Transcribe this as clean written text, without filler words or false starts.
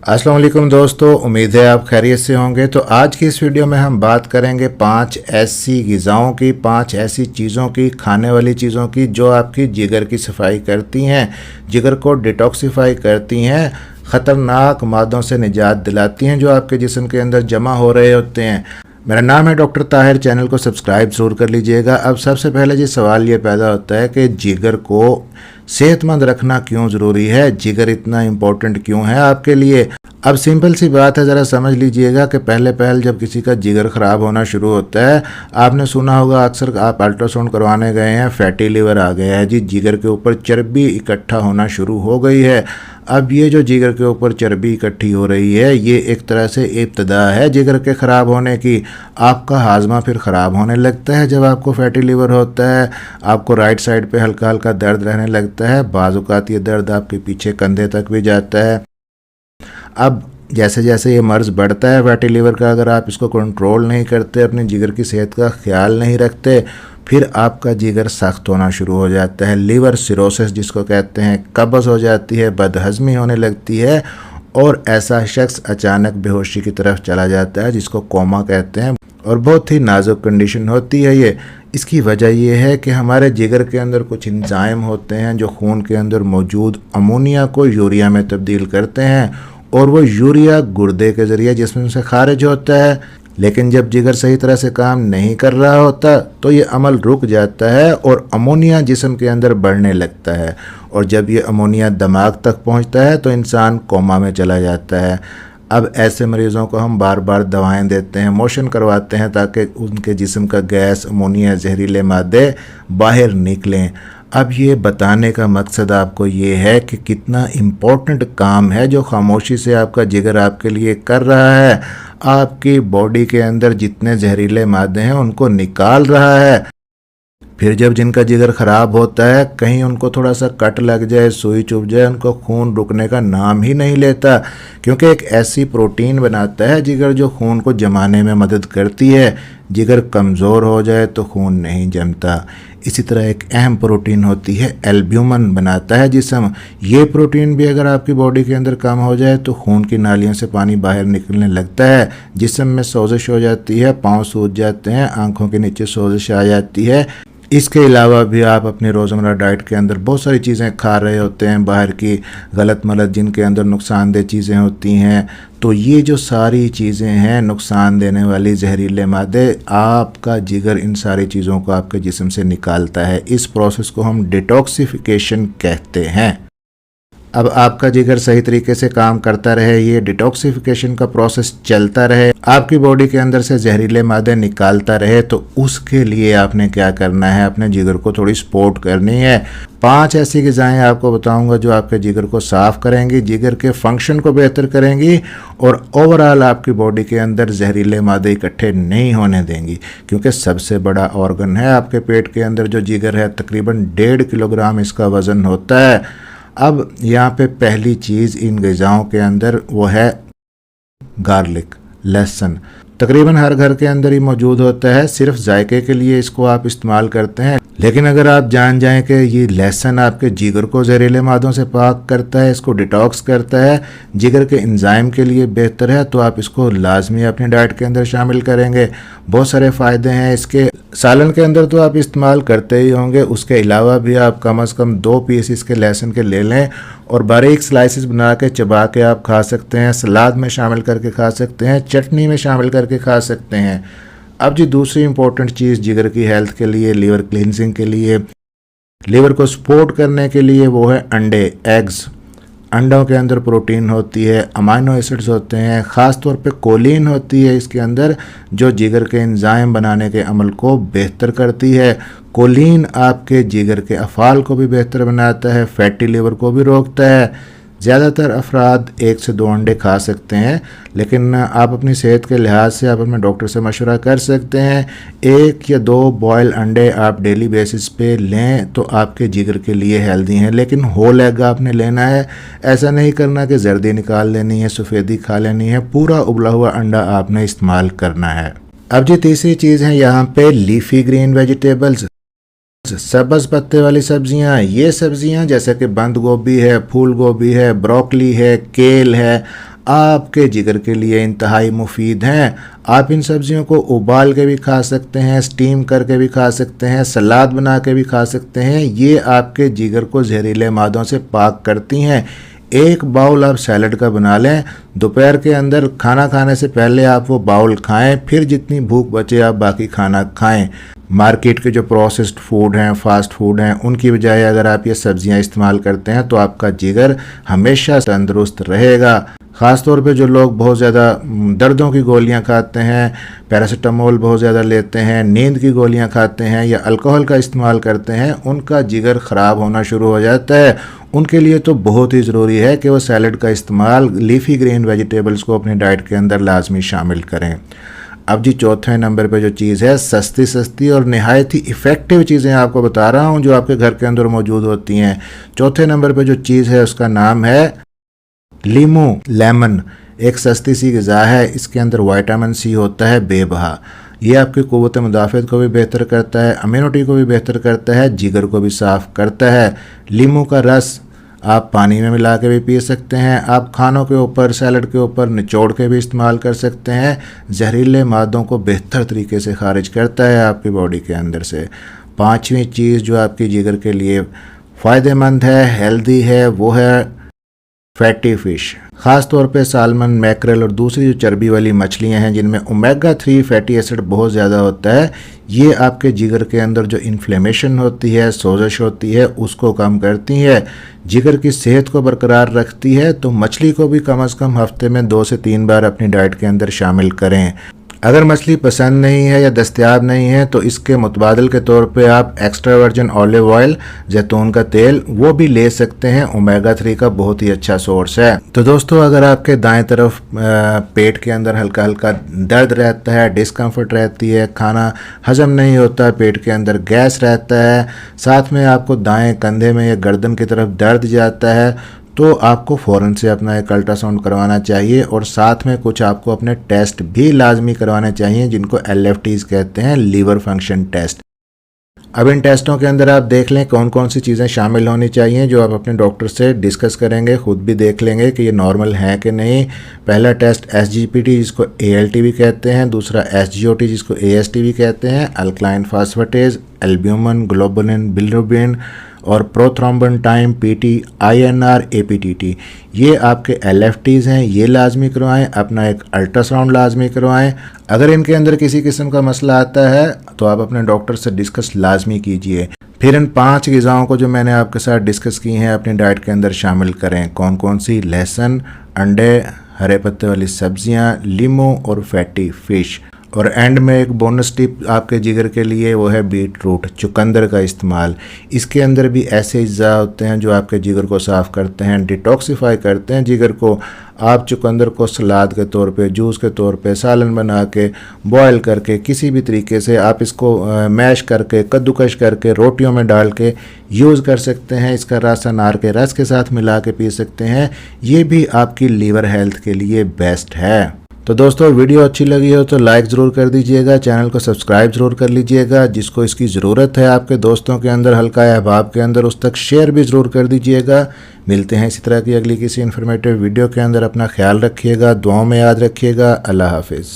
अस्सलाम वालेकुम दोस्तों, उम्मीद है आप खैरियत से होंगे। तो आज की इस वीडियो में हम बात करेंगे 5 ऐसी ग़िज़ाओं की, 5 ऐसी चीज़ों की, खाने वाली चीज़ों की जो आपकी जिगर की सफाई करती हैं, जिगर को डिटॉक्सिफाई करती हैं, ख़तरनाक मादों से निजात दिलाती हैं जो आपके जिस्म के अंदर जमा हो रहे होते हैं। मेरा नाम है डॉक्टर ताहिर। चैनल को सब्सक्राइब ज़रूर कर लीजिएगा। अब सबसे पहले जी सवाल ये पैदा होता है कि जिगर को सेहतमंद रखना क्यों ज़रूरी है, जिगर इतना इम्पोर्टेंट क्यों है आपके लिए। अब सिंपल सी बात है, ज़रा समझ लीजिएगा कि पहले जब किसी का जिगर ख़राब होना शुरू होता है, आपने सुना होगा अक्सर आप अल्ट्रासाउंड करवाने गए हैं, फैटी लिवर आ गया है जी, जिगर के ऊपर चर्बी इकट्ठा होना शुरू हो गई है। अब ये जो जिगर के ऊपर चर्बी इकट्ठी हो रही है, ये एक तरह से इब्तदा है जिगर के ख़राब होने की। आपका हाजमा फिर ख़राब होने लगता है जब आपको फैटी लिवर होता है। आपको राइट साइड पे हल्का हल्का दर्द रहने लगता है, बाज़ औक़ात ये दर्द आपके पीछे कंधे तक भी जाता है। अब जैसे जैसे ये मर्ज़ बढ़ता है फैटी लिवर का, अगर आप इसको कंट्रोल नहीं करते, अपने जिगर की सेहत का ख्याल नहीं रखते, फिर आपका जिगर सख्त होना शुरू हो जाता है। लिवर सिरोसिस जिसको कहते हैं, कब्ज़ हो जाती है, बदहज़मी होने लगती है और ऐसा शख्स अचानक बेहोशी की तरफ चला जाता है जिसको कोमा कहते हैं, और बहुत ही नाजुक कंडीशन होती है ये। इसकी वजह यह है कि हमारे जिगर के अंदर कुछ एंजाइम होते हैं जो खून के अंदर मौजूद अमोनिया को यूरिया में तब्दील करते हैं, और वो यूरिया गुर्दे के ज़रिए जिस्म से खारिज होता है। लेकिन जब जिगर सही तरह से काम नहीं कर रहा होता तो ये अमल रुक जाता है और अमोनिया जिस्म के अंदर बढ़ने लगता है, और जब ये अमोनिया दिमाग तक पहुंचता है तो इंसान कोमा में चला जाता है। अब ऐसे मरीज़ों को हम बार बार दवाएं देते हैं, मोशन करवाते हैं ताकि उनके जिस्म का गैस, अमोनिया, जहरीले मादे बाहर निकलें। अब ये बताने का मकसद आपको ये है कि कितना इम्पोर्टेंट काम है जो खामोशी से आपका जिगर आपके लिए कर रहा है। आपकी बॉडी के अंदर जितने जहरीले मादे हैं उनको निकाल रहा है। फिर जब जिनका जिगर ख़राब होता है, कहीं उनको थोड़ा सा कट लग जाए, सुई चुभ जाए, उनको खून रुकने का नाम ही नहीं लेता, क्योंकि एक ऐसी प्रोटीन बनाता है जिगर जो खून को जमाने में मदद करती है। जिगर कमज़ोर हो जाए तो खून नहीं जमता। इसी तरह एक अहम प्रोटीन होती है, एल्ब्यूमिन बनाता है जिस्म। ये प्रोटीन भी अगर आपकी बॉडी के अंदर कम हो जाए तो खून की नालियों से पानी बाहर निकलने लगता है, जिस्म में सोजिश हो जाती है, पाँव सूज जाते हैं, आँखों के नीचे सोजिश आ जाती है। इसके अलावा भी आप अपनी रोज़मर्रा डाइट के अंदर बहुत सारी चीज़ें खा रहे होते हैं, बाहर की गलत मलत जिनके अंदर नुकसानदेह चीज़ें होती हैं। तो ये जो सारी चीज़ें हैं नुकसान देने वाली, जहरीले मादे, आपका जिगर इन सारी चीज़ों को आपके जिस्म से निकालता है। इस प्रोसेस को हम डिटॉक्सिफिकेशन कहते हैं। अब आपका जिगर सही तरीके से काम करता रहे, ये डिटॉक्सिफिकेशन का प्रोसेस चलता रहे, आपकी बॉडी के अंदर से जहरीले मादे निकालता रहे, तो उसके लिए आपने क्या करना है, अपने जिगर को थोड़ी सपोर्ट करनी है। 5 ऐसी ग़िज़ाएं आपको बताऊंगा जो आपके जिगर को साफ़ करेंगी, जिगर के फंक्शन को बेहतर करेंगी और ओवरऑल आपकी बॉडी के अंदर जहरीले मादे इकट्ठे नहीं होने देंगी। क्योंकि सबसे बड़ा ऑर्गन है आपके पेट के अंदर जो जिगर है, तकरीबन 1.5 किलोग्राम इसका वज़न होता है। अब यहाँ पे पहली चीज़ इन ग़िज़ाओं के अंदर वो है गार्लिक, लहसुन। तकरीबन हर घर के अंदर ही मौजूद होता है, सिर्फ जायके के लिए इसको आप इस्तेमाल करते हैं। लेकिन अगर आप जान जाएं कि ये लहसुन आपके जिगर को जहरीले मादों से पाक करता है, इसको डिटॉक्स करता है, जिगर के एंजाइम के लिए बेहतर है, तो आप इसको लाजमी अपनी डाइट के अंदर शामिल करेंगे। बहुत सारे फ़ायदे हैं इसके। सालन के अंदर तो आप इस्तेमाल करते ही होंगे, उसके अलावा भी आप कम से कम 2 पीस इसके लहसुन के ले लें और बारीक स्लाइसिस बना के चबा के आप खा सकते हैं, सलाद में शामिल करके खा सकते हैं, चटनी में शामिल करके खा सकते हैं। अब जी दूसरी इंपॉर्टेंट चीज़ जिगर की हेल्थ के लिए, लिवर क्लींजिंग के लिए, लिवर को सपोर्ट करने के लिए, वो है अंडे, एग्स। अंडों के अंदर प्रोटीन होती है, अमाइनो एसिड्स होते हैं, ख़ास तौर पे कोलिन होती है इसके अंदर, जो जिगर के एंजाइम बनाने के अमल को बेहतर करती है। कोलिन आपके जिगर के अफ़ाल को भी बेहतर बनाता है, फैटी लिवर को भी रोकता है। ज़्यादातर अफराद 1 से 2 अंडे खा सकते हैं, लेकिन आप अपनी सेहत के लिहाज से आप अपने डॉक्टर से मशवरा कर सकते हैं। 1 या 2 बॉयल अंडे आप डेली बेसिस पे लें तो आपके जिगर के लिए हेल्दी हैं, लेकिन होल एग आपने लेना है। ऐसा नहीं करना कि जर्दी निकाल लेनी है, सफ़ेदी खा लेनी है, पूरा उबला हुआ अंडा आपने इस्तेमाल करना है। अब जी तीसरी चीज़ है यहाँ पे लीफी ग्रीन वेजिटेबल्स। सब्ज़ पत्ते वाली सब्जियां, ये सब्जियां जैसे कि बंद गोभी है, फूल गोभी है, ब्रोकली है, केल है, आपके जिगर के लिए इंतहाई मुफीद हैं। आप इन सब्जियों को उबाल के भी खा सकते हैं, स्टीम करके भी खा सकते हैं, सलाद बना के भी खा सकते हैं। ये आपके जिगर को जहरीले मादों से पाक करती हैं। एक बाउल आप सैलड का बना लें, दोपहर के अंदर खाना खाने से पहले आप वो बाउल खाएं, फिर जितनी भूख बचे आप बाकी खाना खाएं। मार्केट के जो प्रोसेस्ड फूड हैं, फास्ट फूड हैं, उनकी बजाय अगर आप ये सब्जियां इस्तेमाल करते हैं तो आपका जिगर हमेशा तंदुरुस्त रहेगा। ख़ास तौर पे जो लोग बहुत ज़्यादा दर्दों की गोलियां खाते हैं, पैरासीटामोल बहुत ज़्यादा लेते हैं, नींद की गोलियां खाते हैं या अल्कोहल का इस्तेमाल करते हैं, उनका जिगर ख़राब होना शुरू हो जाता है। उनके लिए तो बहुत ही ज़रूरी है कि वो सैलड का इस्तेमाल, लीफी ग्रीन वेजिटेबल्स को अपनी डाइट के अंदर लाजमी शामिल करें। अब जी चौथे नंबर पे जो चीज़ है, सस्ती सस्ती और नहायत ही इफ़ेक्टिव चीज़ें आपको बता रहा हूँ जो आपके घर के अंदर मौजूद होती हैं। चौथे नंबर पे जो चीज़ है उसका नाम है लीमू, लेमन। एक सस्ती सी ग़िज़ा है, इसके अंदर विटामिन सी होता है बेबहा। ये आपकी क़ुव्वत मुदाफ़त को भी बेहतर करता है, इम्यूनिटी को भी बेहतर करता है, जिगर को भी साफ़ करता है। लीमू का रस आप पानी में मिला के भी पी सकते हैं, आप खानों के ऊपर, सैलड के ऊपर निचोड़ के भी इस्तेमाल कर सकते हैं। जहरीले मादों को बेहतर तरीके से खारिज करता है आपकी बॉडी के अंदर से। पांचवी चीज़ जो आपकी जिगर के लिए फ़ायदेमंद है, हेल्दी है, वो है फैटी फ़िश। ख़ास तौर पे सालमन, मैकरेल और दूसरी जो चर्बी वाली मछलियां हैं जिनमें ओमेगा 3 फैटी एसिड बहुत ज़्यादा होता है, ये आपके जिगर के अंदर जो इन्फ्लेमेशन होती है, सोजश होती है, उसको कम करती है, जिगर की सेहत को बरकरार रखती है। तो मछली को भी कम अज़ कम हफ्ते में 2 से 3 बार अपनी डाइट के अंदर शामिल करें। अगर मछली पसंद नहीं है या दस्तयाब नहीं है तो इसके मुतबादल के तौर पे आप एक्स्ट्रा वर्जिन ऑलिव ऑयल, जैतून का तेल, वो भी ले सकते हैं। ओमेगा 3 का बहुत ही अच्छा सोर्स है। तो दोस्तों, अगर आपके दाएं तरफ पेट के अंदर हल्का हल्का दर्द रहता है, डिस्कम्फर्ट रहती है, खाना हजम नहीं होता, पेट के अंदर गैस रहता है, साथ में आपको दाएं कंधे में या गर्दन की तरफ दर्द जाता है, तो आपको फ़ौरन से अपना एक अल्ट्रासाउंड करवाना चाहिए और साथ में कुछ आपको अपने टेस्ट भी लाजमी करवाने चाहिए जिनको LFTs कहते हैं, लीवर फंक्शन टेस्ट। अब इन टेस्टों के अंदर आप देख लें कौन कौन सी चीज़ें शामिल होनी चाहिए, जो आप अपने डॉक्टर से डिस्कस करेंगे, ख़ुद भी देख लेंगे कि ये नॉर्मल है कि नहीं। पहला टेस्ट SGPT जिसको ALT भी कहते हैं, दूसरा SGOT जिसको AST भी कहते हैं, alkaline phosphatase, albumin, globulin, bilirubin और prothrombin time PT, INR, APTT। ये आपके LFTs हैं, ये लाजमी करवाएं। अपना एक अल्ट्रासाउंड लाजमी करवाएं। अगर इनके अंदर किसी किस्म का मसला आता है तो आप अपने डॉक्टर से डिस्कस लाजमी कीजिए। फिर इन 5 ग़िज़ाओं को जो मैंने आपके साथ डिस्कस की हैं अपनी डाइट के अंदर शामिल करें। कौन कौन सी? लहसुन, अंडे, हरे पत्ते वाली सब्जियां, लीमू और फैटी फ़िश। और एंड में एक बोनस टिप आपके जिगर के लिए, वो है बीट रूट, चुकंदर का इस्तेमाल। इसके अंदर भी ऐसे अज्जा होते हैं जो आपके जिगर को साफ़ करते हैं, डिटॉक्सिफाई करते हैं जिगर को। आप चुकंदर को सलाद के तौर पे, जूस के तौर पे, सालन बना के, बॉयल करके, किसी भी तरीके से आप इसको मैश करके, कद्दूकश करके, रोटियों में डाल के यूज़ कर सकते हैं। इसका रस अनार के रस के साथ मिला के पी सकते हैं। ये भी आपकी लीवर हेल्थ के लिए बेस्ट है। तो दोस्तों, वीडियो अच्छी लगी हो तो लाइक ज़रूर कर दीजिएगा, चैनल को सब्सक्राइब ज़रूर कर लीजिएगा। जिसको इसकी ज़रूरत है आपके दोस्तों के अंदर, हल्का अहबाब के अंदर, उस तक शेयर भी ज़रूर कर दीजिएगा। मिलते हैं इसी तरह की अगली किसी इन्फॉर्मेटिव वीडियो के अंदर। अपना ख्याल रखिएगा, दुआओं में याद रखिएगा। अल्लाह हाफिज़।